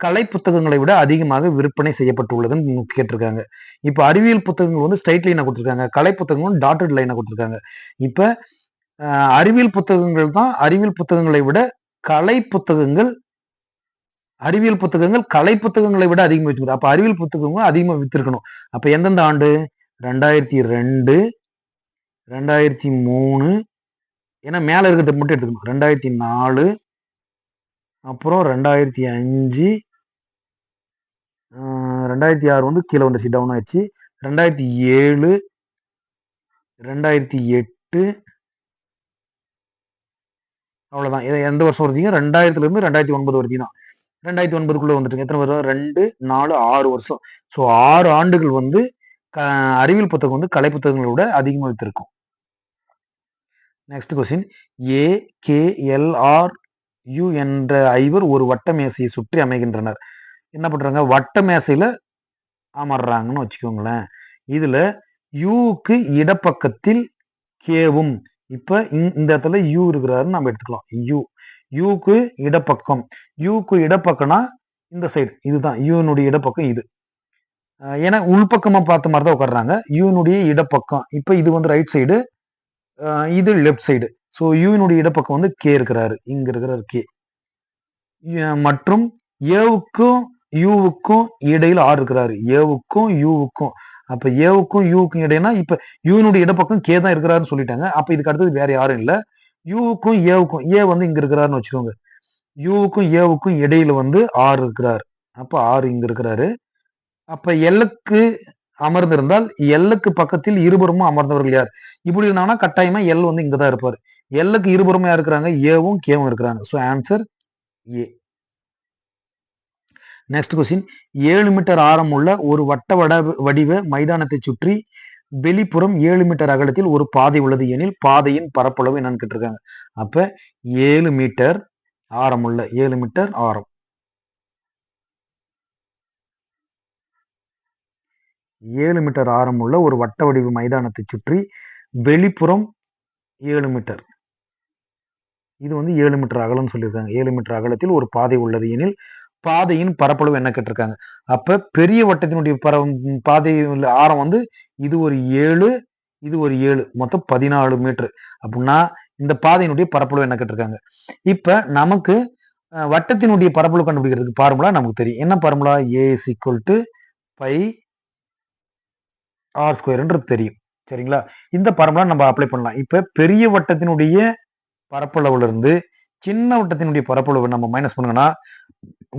கலை புத்தகங்களை விட அதிகமாக விற்பனை செய்யப்பட்டுள்ளதுன்னு கேட்டிருக்காங்க. இப்போ அறிவியல் புத்தகங்கள் வந்து ஸ்ட்ரைட் லைனா கொடுத்துருக்காங்க, கலை புத்தகங்களும் டாட்டட் லைனா கொடுத்துருக்காங்க. இப்போ அறிவியல் புத்தகங்கள் தான் அறிவியல் புத்தகங்களை விட கலை புத்தகங்கள் கலை புத்தகங்களை விட அதிகமாக விற்று. அப்ப அறிவியல் புத்தகங்களும் அதிகமாக வித்திருக்கணும். அப்ப எந்தெந்த ஆண்டு? 2002, 2003, ஏன்னா மேல இருக்கிறத மட்டும் எடுத்துக்கணும். 2004, அப்புறம் 2005, 2006 வந்து கீழே வந்துருச்சு, டவுன் ஆயிடுச்சு. 2007, 2008, அவ்வளவுதான். எந்த வருஷம் வருதுங்க? 2000ல இருந்து 2009 வரைக்கும் தான். 2009க்குள்ள வந்துட்டு எத்தனை வருஷம்? 2, 4, 6 வருஷம். ஸோ 6 ஆண்டுகள் வந்து அறிவியல் புத்தகம் வந்து கலை புத்தகங்களை விட அதிகமாக வித்திருக்கும். Next question. AKLRU என்ற ஐவர் ஒரு வட்ட மேசையை சுற்றி அமைகின்றனர். என்ன பண்றாங்க? வட்ட மேசையில அமர்றாங்கன்னு வச்சுக்கோங்களேன். இதுல யூக்கு இடப்பக்கத்தில் கேவும், இப்ப இந்த இடத்துல யூ இருக்கிறாருன்னு நம்ம எடுத்துக்கலாம். யூக்கு இடப்பக்கம். யூக்கு இடப்பக்கம்னா இந்த சைடு, இதுதான் யூனுடைய இடப்பக்கம். இது ஏன்னா உள்பக்கமா பார்த்த மாதிரி தான் உட்காடுறாங்க. யூனுடைய இடப்பக்கம். இப்ப இது வந்து ரைட் சைடு, இது லெஃப்ட் சைடு. ஸோ யூனுடைய இடப்பக்கம் வந்து கே இருக்கிறாரு, இங்க இருக்கிறாரு கே. மற்றும் ஏவுக்கும் யூவுக்கும் இடையில ஆர் இருக்கிறாரு. ஏவுக்கும் யூவுக்கும். அப்ப ஏவுக்கும் யூவுக்கும் இடையினா இப்ப யூனுடைய இடப்பக்கம் கே தான் இருக்கிறாருன்னு சொல்லிட்டாங்க. அப்ப இதுக்கு அடுத்தது வேற யாரும் இல்ல. யூவுக்கும் ஏவுக்கும், ஏ வந்து இங்க இருக்கிறாருன்னு வச்சுக்கோங்க. யூவுக்கும் ஏவுக்கும் இடையில வந்து ஆர் இருக்கிறார். அப்ப ஆர் இங்க இருக்கிறாரு. அப்ப எல்லுக்கு அமர்ந்திருந்தால் எல்லுக்கு பக்கத்தில் இருபுறமும் அமர்ந்தவர்கள் யார்? இப்படி இருந்தாங்கன்னா கட்டாயமா எல் வந்து இங்கதான் இருப்பாரு. எல்லுக்கு இருபுறமும் யார் இருக்கிறாங்க? ஏவும் கேவும் இருக்கிறாங்க. So answer A. Next question. 7 metre ஆரம் உள்ள ஒரு வட்ட வடிவ மைதானத்தை சுற்றி வெளிப்புறம் 7 மீட்டர் அகலத்தில் ஒரு பாதை உள்ளது எனில் பாதையின் பரப்பளவு என்னன்னு கேட்டிருக்காங்க. அப்ப 7 மீட்டர் ஆரம் உள்ள 7 மீட்டர் ஆரம் 7 மீட்டர் ஆரம் உள்ள ஒரு வட்ட வடிவ மைதானத்தை சுற்றி வெளிப்புறம் 7 மீட்டர், இது வந்து 7 மீட்டர் அகலம் சொல்லியிருக்காங்க. 7 மீட்டர் அகலத்தில் ஒரு பாதை உள்ளது எனில் பாதையின் பரப்பளவு என்ன கேட்டிருக்காங்க. அப்ப பெரிய வட்டத்தினுடைய பாதை ஆரம் வந்து இது ஒரு 7, இது ஒரு 7, மொத்தம் 14 மீட்டர். அப்படின்னா இந்த பாதையினுடைய பரப்பளவு என்ன கேட்டிருக்காங்க. இப்ப நமக்கு வட்டத்தினுடைய பரப்பளவு கண்டுபிடிக்கிறதுக்கு ஃபார்முலா நமக்கு தெரியும். என்ன formula? A is equal to pi r ஸ்கொயர்ன்றது தெரியும். சரிங்களா? இந்த ஃபார்முலா நம்ம அப்ளை பண்ணலாம். இப்ப பெரிய வட்டத்தினுடைய பரப்பளவுல இருந்து சின்ன வட்டத்தினுடைய பரப்பளவு நம்ம மைனஸ் பண்ணுங்கன்னா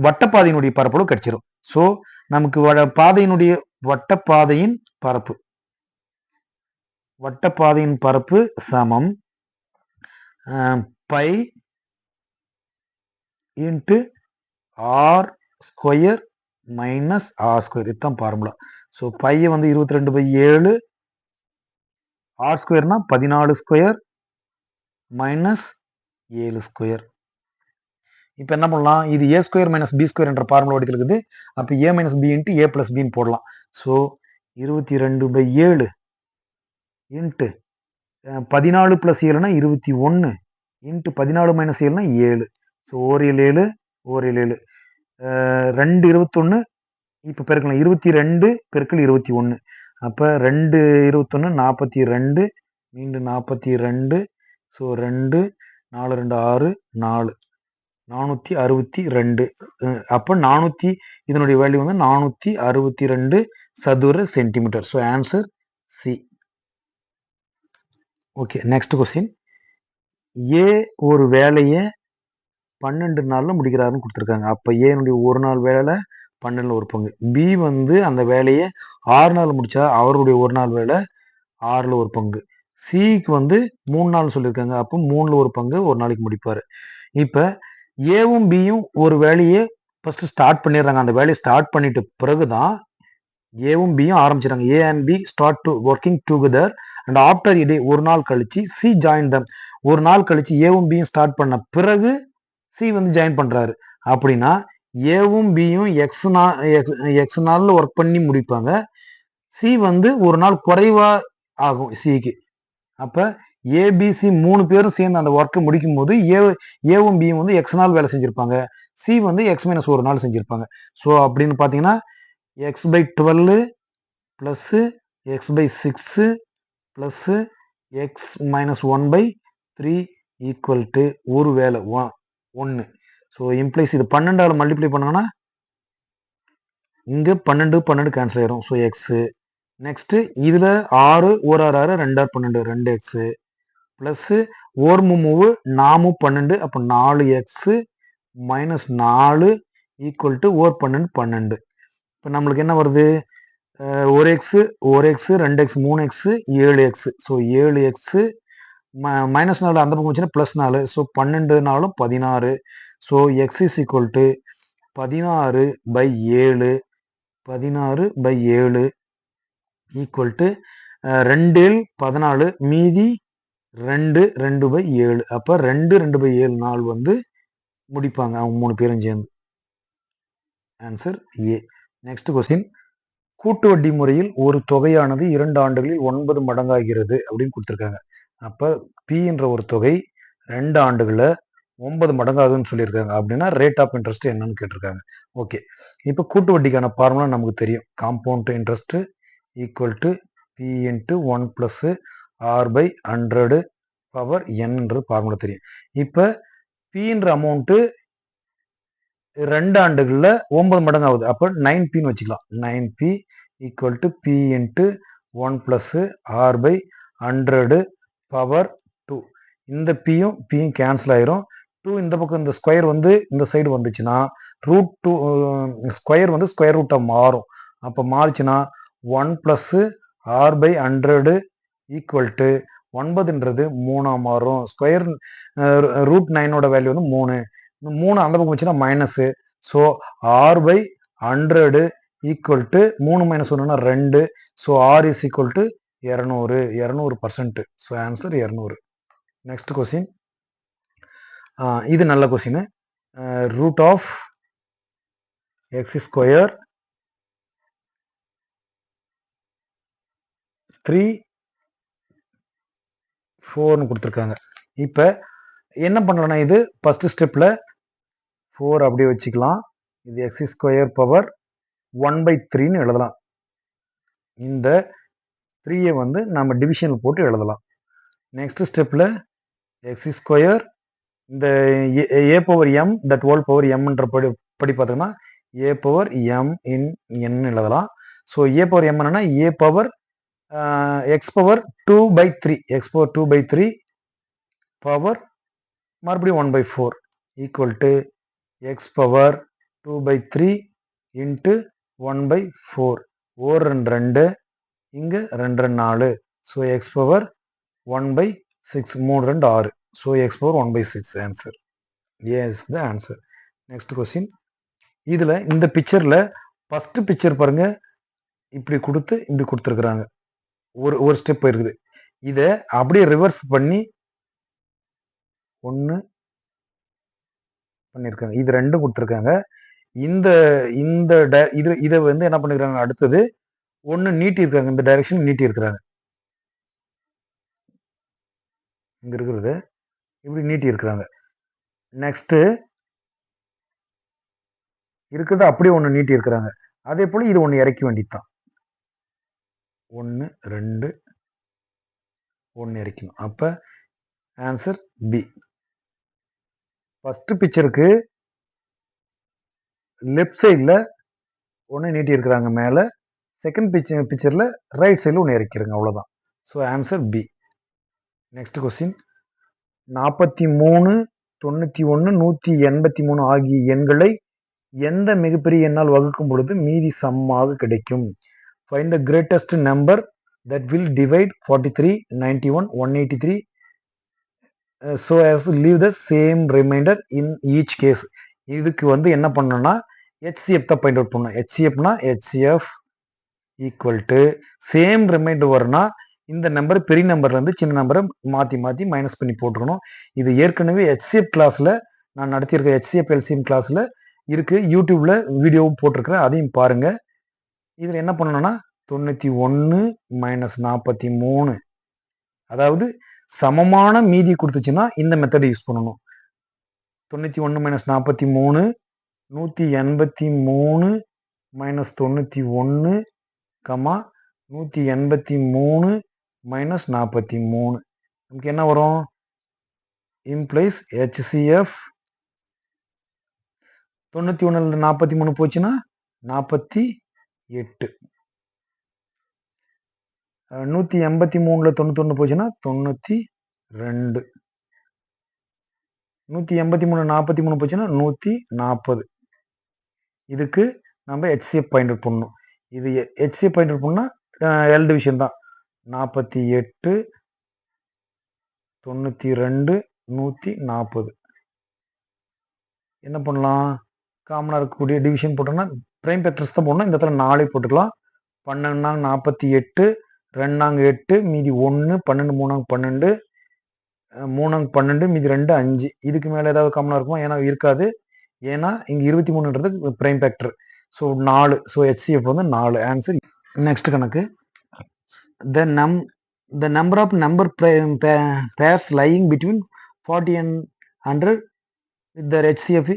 வட்டப்பாதையினுடைய பரப்பளவு கிடைச்சிரும். சோ நமக்கு பாதையினுடைய வட்டப்பாதையின் பரப்பு சமம் pi into R square minus R square. இதுதான் ஃபார்முலா. ஸோ பையை வந்து 22/7, ஆர் ஸ்கொயர்னா 14 ஸ்கொயர் மைனஸ் 7 ஸ்கொயர். இப்போ என்ன பண்ணலாம்? இது A square minus B square என்ற ஃபார்முலா வடிவில் இருக்குது. அப்போ A minus B into A plus பின்னு போடலாம். ஸோ 22/7 இன்ட்டு 14 பிளஸ் 7னா 21 இன்ட்டு 14 மைனஸ் 7னா 7. ஸோ ஓர் 7 ஓர் 7 2 21. இப்போ பெருக்கலாம் 22 பெருக்கல் 21. அப்போ 2 21 42, மீண்டும் 42. ஸோ 2 4 2 6 4 462. அப்போ 400, இதனுடைய வேல்யூ வந்து 462 சதுர centimetre. So answer C. Okay, next question. A ஒரு வேலையை 12 நாள்ல முடிக்கிறாருன்னு கொடுத்துருக்காங்க. அப்ப ஏனுடைய ஒரு நாள் வேலை 12ல ஒரு பங்கு. பி வந்து அந்த வேலையை 6 நாள் முடிச்சா அவருடைய ஒரு நாள் வேலை 6ல ஒரு பங்கு. சிக்கு வந்து 3 நாள் சொல்லியிருக்காங்க. அப்போ 3ல ஒரு பங்கு ஒரு நாளைக்கு முடிப்பாரு. இப்ப ஏவும் பியும் ஒரு வேலையை ஃபர்ஸ்ட் ஸ்டார்ட் பண்ணிடுறாங்க. அந்த வேலையை ஸ்டார்ட் பண்ணிட்டு பிறகுதான் ஏவும் பியும் ஆரம்பிச்சிடறாங்க. A and B start to working together and after இடே ஒரு நாள் கழிச்சு சி ஜாயின் தம். ஒரு நாள் கழிச்சு ஏவும் பியும் ஸ்டார்ட் பண்ண பிறகு சி வந்து ஜாயின் பண்றாரு. அப்படின்னா ஏவும் பியும் எக்ஸ் நாள்ல ஒர்க் பண்ணி முடிப்பாங்க. சி வந்து ஒரு நாள் குறைவா ஆகும் சிக்கு. அப்ப ஏபிசி 3 பேரும் சேர்ந்து அந்த ஒர்க்கை முடிக்கும் போது ஏவும் பியும் வந்து எக்ஸ் நாள் வேலை செஞ்சிருப்பாங்க. சி வந்து எக்ஸ் மைனஸ் ஒரு நாள் செஞ்சிருப்பாங்க. ஸோ அப்படின்னு பார்த்தீங்கன்னா x by 12 plus x by 6 plus x minus 1 by 3 equal to ஒரு வேலை 1. ஸோ இம்ப்ளைஸ் இது 12ஆல மல்டிப்ளை பண்ணோம்னா இங்க 12 கேன்சல் ஆயிரும். ஸோ எக்ஸ் நெக்ஸ்ட் இதுல 6 ஒரு 6 2 12 2 எக்ஸ் பிளஸ் ஓர் மூவு 4 12 அப்போ 4 எக்ஸ் மைனஸ் 4 ஈக்குவல் டு ஓர் 12 12. இப்போ நம்மளுக்கு என்ன வருது? ஒரு X 2 X 3 X 7 X. So 7 X minus 4 அந்த பக்கம் வச்சுன்னா பிளஸ் 4. ஸோ 12 நாளும் 16. So x is equal to 16 by 7 16 by 7 equal to 2 14 மீதி 2 பை 7. அப்போ 2 பை 7 நாள் வந்து முடிப்பாங்க அவங்க 3 பேரும் சேர்ந்து. Answer A. நெக்ஸ்ட் கொஸ்டின், கூட்டு வட்டி முறையில் ஒரு தொகையானது 2 ஆண்டுகளில் 9 மடங்காகிறது அப்படின்னு கொடுத்துருக்காங்க. அப்ப பி என்ற ஒரு தொகை 2 ஆண்டுகள்ல 9 மடங்காகுதுன்னு சொல்லியிருக்காங்க. அப்படின்னா ரேட் ஆஃப் இன்ட்ரெஸ்ட் என்னன்னு கேட்டிருக்காங்க. ஓகே, இப்போ கூட்டு வட்டிக்கான ஃபார்முலா நமக்கு தெரியும். Compound interest equal to P into 1 plus R by 100 power என்ன்ற ஃபார்முலா தெரியும். இப்போ பின்ற அமௌண்ட்டு 2 ஆண்டுகள்ல 9 மடங்கு ஆகுது. அப்போ 9பின்னு வச்சுக்கலாம். 9p equal to P into 1 plus R by 100 power 2. இந்த பியும் கேன்சல் ஆயிரும். 2 இந்த பக்கம் இந்த ஸ்கொயர் வந்து இந்த சைடு வந்துச்சுன்னா ரூட் 2 ஸ்கொயர் வந்து ஸ்கொயர் ரூட்டா மாறும். அப்போ மாறுச்சுன்னா 1 plus R by 100 equal to 9ன்றது 3ஆ மாறும். ஸ்கொயர் ரூட் 9ஓட வேல்யூ வந்து 3. 3 அந்த பக்கம் வச்சுன்னா minus. So R by 100 equal to 3 minus 1னா 2. So R is equal to 200%. So answer 200. Next question, இது நல்ல question. Root of X square 3 4ன்னு கொடுத்துருக்காங்க. இப்போ என்ன பண்ணலாம்னா இது ஃபர்ஸ்ட் ஸ்டெப்ல 4 அப்படியே வச்சுக்கலாம். இது எக்ஸ் ஸ்கொயர் பவர் 1/3ன்னு எழுதலாம். இந்த 3 வந்து நம்ம டிவிஷனில் போட்டு எழுதலாம். நெக்ஸ்ட் ஸ்டெப்ல எக்ஸ் ஸ்கொயர் இந்த A power M that whole power எம்ன்ற படி பார்த்தோம்னா ஏ பவர் எம் இன் என் எழுதலாம். ஸோ ஏ பவர் எம் என்னன்னா A power X power 2/3 X power 2/3 power மறுபடியும் 1/4 equal to X power 2/3 into 1/4. ஓர் 2 இங்கே 2 4. So X power 1/6 3 2 6. So X power 1/6 answer. Yes the answer. Next question, இதில் இந்த பிக்சரில் ஃபர்ஸ்ட் பிக்சர் பாருங்க, இப்படி கொடுத்து இப்படி கொடுத்துருக்குறாங்க. ஒரு ஸ்டெப் இருக்குது. இதை அப்படியே ரிவர்ஸ் பண்ணி 1 பண்ணியிருக்காங்க. இது 2 கொடுத்துருக்காங்க. இந்த இந்த இதை வந்து என்ன பண்ணிருக்காங்க, அடுத்தது 1 நீட்டி இருக்காங்க. இந்த டைரக்ஷன் நீட்டி இருக்கிறாங்க. இங்க இருக்கிறது இப்படி நீட்டி இருக்கிறாங்க. நெக்ஸ்ட் இருக்கிறது அப்படியே 1 நீட்டி இருக்கிறாங்க. அதே போல இது 1 இறக்கி வேண்டியதுதான். 1 2 1 இறக்கணும். அப்ப ஆன்சர் பி. ஃபர்ஸ்ட் பிக்சருக்கு லெஃப்ட் சைடில் 1 நீட்டி இருக்கிறாங்க மேலே. செகண்ட் பிக்சர்ல ரைட் சைடில் 1 இறக்கிருங்க. அவ்வளோதான். So answer B. Next question, 43 91 183 ஆகிய எண்களை எந்த மிகப்பெரிய எண்ணால் வகுக்கும் பொழுது மீதி சம்மாக கிடைக்கும்? Find the greatest number that will divide 43 91 183 so as to leave the same remainder in each case. இதுக்கு வந்து என்ன பண்ணணும்னா HCF தான் ஃபைண்ட் அவுட் பண்ணணும். HCFனா HCF equal to same remainder வரும்னா இந்த நம்பர் பெரிய நம்பர்ல இருந்து சின்ன நம்பரை மாற்றி மாற்றி மைனஸ் பண்ணி போட்டுக்கணும். இது ஏற்கனவே HCF கிளாஸில் நான் நடத்தியிருக்க HCF LCM கிளாஸில் இருக்கு. யூடியூப்ல வீடியோவும் போட்டிருக்கிறேன். அதையும் பாருங்க. இதுல என்ன பண்ணணும்னா 91 - 43 அதாவது சமமான மீதி குடுத்துச்சுன்னா இந்த மெத்தட் யூஸ் பண்ணணும். 91 - 43 183 - 91 183 - 43 நமக்கு என்ன வரும்? இம்ப்ளைஸ் HCF 91ல 43 போச்சுன்னா 48. 183ல 91 போச்சுன்னா 92. 183 43 போச்சுன்னா 140. இதுக்கு நம்ம HCF பாயிண்ட் அவுட் பண்ணணும். இது HCF பாயிண்ட் அவுட் பண்ணா எல் டிவிஷன் தான். 48 92 140. என்ன பண்ணலாம்? காமனா இருக்கக்கூடிய டிவிஷன் போட்டோம்னா பிரைம் ஃபேக்டர்ஸ் தான் போடணும். இந்த இடத்துல 4 போட்டுக்கலாம். 12 48 2 8 மீதி 1 12 3 12 3 12 மீதி 2 5. இதுக்கு மேல ஏதாவது காமனா இருக்குமா? ஏன்னா இருக்காது. ஏன்னா இங்க 23ன்றது prime factor. So 4. So HCF வந்து 4. ஆன்சர். நெக்ஸ்ட் கணக்கு. The number of pairs lying between 40 and 100 with their HCF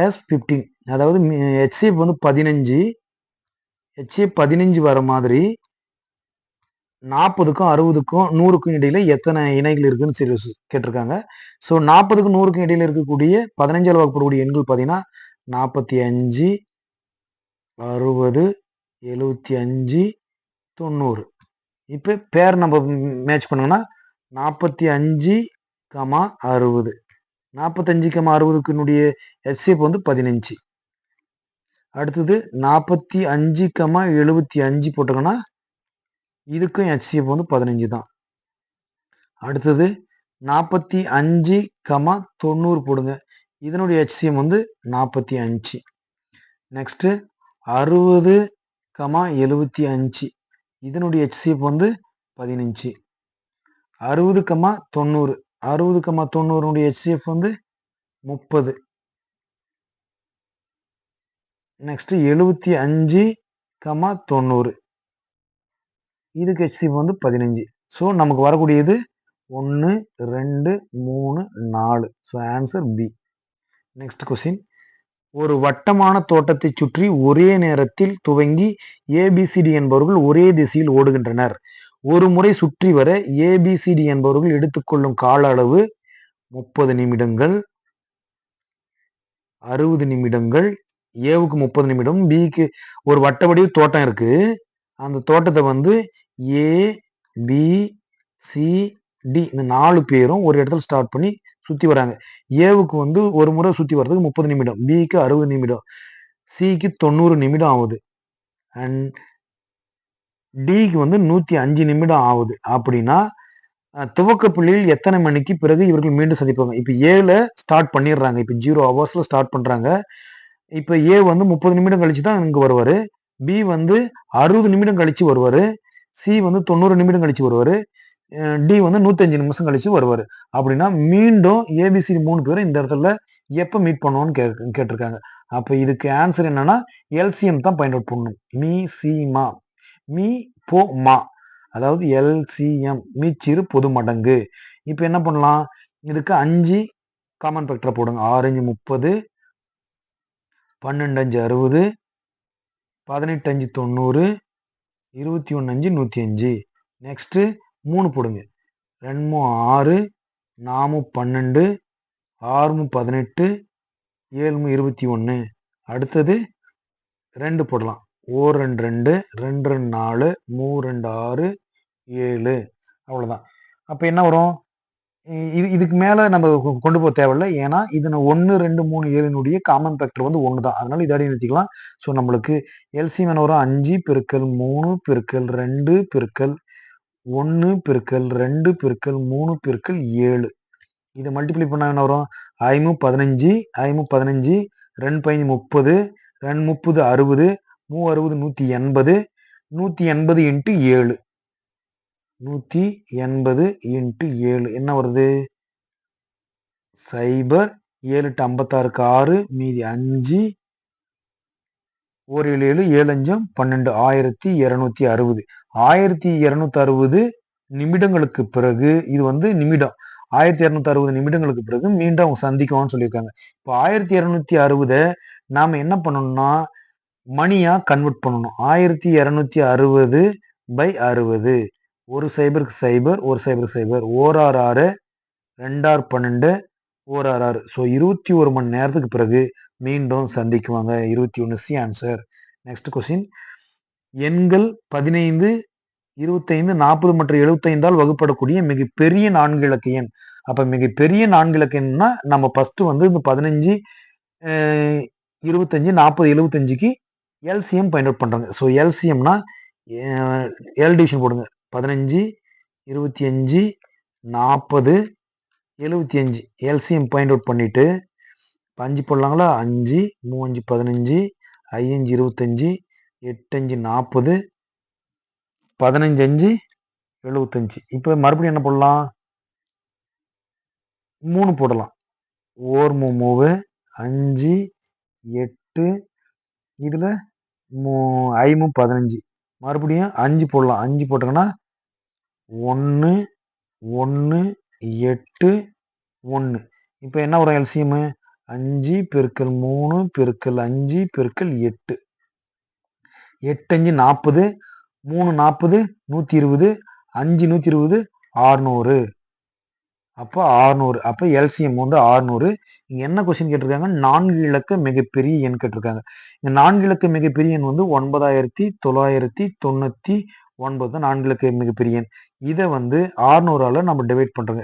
as 15. அதாவது HCF வந்து 15. HCF 15 வர மாதிரி 40க்கும் 60க்கும் 100க்கும் இடையில எத்தனை இணைகள் இருக்குன்னு சரி கேட்டிருக்காங்க. ஸோ 40க்கும் 100க்கும் இடையில இருக்கக்கூடிய 15ஆல் வகுப்படக்கூடிய எண்கள் பார்த்தீங்கன்னா 45 60 75 90. இப்போ பேர் நம்ம மேட்ச் பண்ணோம்னா 45 60. 45 60க்குனுடைய HCF வந்து 15. அடுத்தது 45 75 போட்டோம்னா இதுக்கும் HCF வந்து 15 தான். அடுத்தது 45 90 போடுங்க. இதனுடைய HCF வந்து 45. நெக்ஸ்ட் 60 75 இதனுடைய HCF வந்து 15. 60 90 60 90னுடைய HCF வந்து 30. நெக்ஸ்ட் 75 90 இதுக்கு HCF வந்து 15. ஸோ நமக்கு வரக்கூடியது 1 2 3 4. So answer B. Next question. ஒரு வட்டமான தோட்டத்தை சுற்றி ஒரே நேரத்தில் துவங்கி ஏபிசிடி என்பவர்கள் ஒரே திசையில் ஓடுகின்றனர். ஒரு முறை சுற்றி வர ஏபிசிடி என்பவர்கள் எடுத்துக்கொள்ளும் கால அளவு 30 நிமிடங்கள் 60 நிமிடங்கள். ஏவுக்கு 30 நிமிடம், பிக்கு ஒரு வட்ட வடிவ தோட்டம் இருக்கு. அந்த தோட்டத்தை வந்து ஏ பி சி டி இந்த 4 பேரும் ஒரு இடத்துல ஸ்டார்ட் பண்ணி சுத்தி வராங்க. ஏவுக்கு வந்து ஒரு முறை சுத்தி வர்றதுக்கு 30 நிமிடம், பிக்கு 60 நிமிடம், சிக்கு 90 நிமிடம் ஆகுது, அண்ட் டிக்கு வந்து 105 நிமிடம் ஆகுது. அப்படின்னா துவக்க புள்ளியில் எத்தனை மணிக்கு பிறகு இவர்கள் மீண்டும் சந்திப்பாங்க? இப்ப ஏல ஸ்டார்ட் பண்ணிடுறாங்க. இப்ப 0 ஹவர்ஸ்ல ஸ்டார்ட் பண்றாங்க. இப்ப ஏ வந்து 30 நிமிடம் கழிச்சு தான் இங்க வருவாரு. பி வந்து 60 நிமிடம் கழிச்சு வருவாரு. சி வந்து 90 நிமிடம் கழிச்சு வருவாரு. டி வந்து 105 நிமிஷம் கழிச்சு வருவாரு. அப்படின்னா மீண்டும் ஏபிசி 3 பேரும் இந்த இடத்துல எப்ப மீட் பண்ணுவோம்னு கேட்டிருக்காங்க. அப்ப இதுக்கு ஆன்சர் என்னன்னா எல்சிஎம் தான் பாயிண்ட் அவுட் பண்ணணும். மீ சி மா மீ போ மா அதாவது எல்சிஎம் மீச்சிறு பொது மடங்கு. இப்ப என்ன பண்ணலாம்? இதுக்கு 5 காமன் ஃபேக்டரை போடுங்க. 6 5 30 12 5 60 18 5 90 21 5 105. நெக்ஸ்ட் 3 போடுங்க. 2 6 4 12 6 18 7 21. அடுத்தது 2 போடலாம். 1 2 2 2 4 3 2 6 7. அவ்வளவுதான். அப்ப என்ன வரும்? இதுக்கு மேல நம்ம கொண்டு போக தேவையில்லை. ஏன்னா இது 1 2 3 7னுடைய காமன் ஃபேக்டர் வந்து 1 தான். அதனால இதோட நிறுத்திக்கலாம். ஸோ நம்மளுக்கு எல்சிஎம் என்ன வரும்? 5 பெருக்கல் 3 பெருக்கல் 2 பெருக்கல் 1 பெருக்கல் 2 பெருக்கல் 3 பெருக்கல் 7. இதை மல்டிப்ளை பண்ணா என்ன வரும்? 5 15 5 15 2 15 30 2 30 60 3 60 180 180 இன்ட்டு 7 180 இன்ட்டு 7 என்ன வருது? 0 7 8 56 6 மீதி 5 ஒரு 7 7 7 5 12 1260 1260 நிமிடங்களுக்கு பிறகு இது வந்து நிமிடம் 1260 நிமிடங்களுக்கு பிறகு மீண்டும் அவங்க சந்திக்கும்னு சொல்லியிருக்காங்க. இப்போ 1260 நாம என்ன பண்ணணும்னா மணியா கன்வெர்ட் பண்ணணும். 1260 பை 60 ஒரு சைபருக்கு சைபர் ஒரு சைபருக்கு சைபர் ஓரார் 6 2ஆர் 12 ஓரார் 6 ஸோ 21 மணி நேரத்துக்கு பிறகு மீண்டும் சந்திக்குவாங்க. 21 சி ஆன்சர். நெக்ஸ்ட் கொஸ்டின் எண்கள் 15 25 40 மற்றும் 75ஆல் வகுப்படக்கூடிய மிகப்பெரிய 4 இலக்க எண். அப்ப மிகப்பெரிய 4 இலக்க எண்னா நம்ம ஃபர்ஸ்ட் வந்து இந்த 15 25 40 75க்கு எல்சிஎம் பயன்படுத்த பண்றாங்க. ஸோ எல்சிஎம்னா எல் டிவிஷன் போடுங்க. 15 25 40 75 எல்சிஎம் பயன்படுத்த பண்ணிட்டு 5 போடலாங்களா? 5 3 5 15 5 25 8 5 40 15 5 75. இப்போ மறுபடியும் என்ன போடலாம்? 3 போடலாம். ஓர் 3 5 8 இதுல 5 15 மறுபடியும் 5 போடலாம். 5 போட்டோங்கன்னா 1 1 8 1. இப்போ என்ன வரும் எல்சிஎம்? 5 பெருக்கல் 3 பெருக்கல் 5 பெருக்கல் 8 8 5 40 3 40 120 5 120 600. அப்போ 600. அப்போ எல்சிஎம் வந்து 600. இங்க என்ன கொஸ்டின் கேட்டிருக்காங்க? 4 இலக்க மிகப்பெரிய எண் கேட்டிருக்காங்க. இந்த 4 இலக்க மிகப்பெரிய எண் வந்து 9999 தான் 4 இலக்க மிகப்பெரிய எண். இதை வந்து 600ஆல நம்ம டிவைட் பண்றோங்க.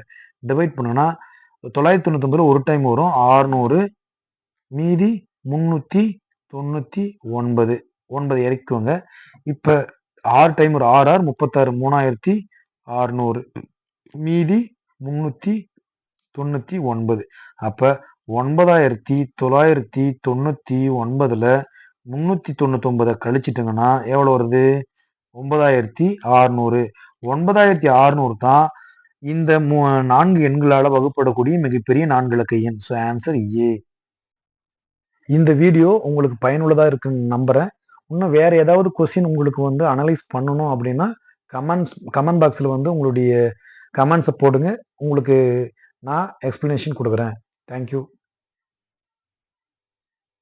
டிவைட் பண்ணோம்னா 999 ஒரு டைம் வரும் 600 மீதி 399 9 இறக்குவாங்க. இப்ப 6 டைம் ஒரு 6 6 36 3600 மீதி 399. அப்ப 9999ல 399 கழிச்சிட்டோங்கன்னா எவ்வளவு வருது? 9600. 9600 தான் இந்த 4 எண்களால வகுப்படக்கூடிய மிகப்பெரிய 4 இலக்க எண். ஸோ ஆன்சர் ஏ. இந்த வீடியோ உங்களுக்கு பயனுள்ளதா இருக்குன்னு நம்புறேன். இன்னும் வேற ஏதாவது கொஸ்டின் உங்களுக்கு வந்து அனலைஸ் பண்ணணும் அப்படின்னா கமெண்ட் பாக்ஸ்ல வந்து உங்களுடைய கமெண்ட்ஸை போடுங்க. உங்களுக்கு நான் எக்ஸ்பிளனேஷன் கொடுக்குறேன். தேங்க்யூ.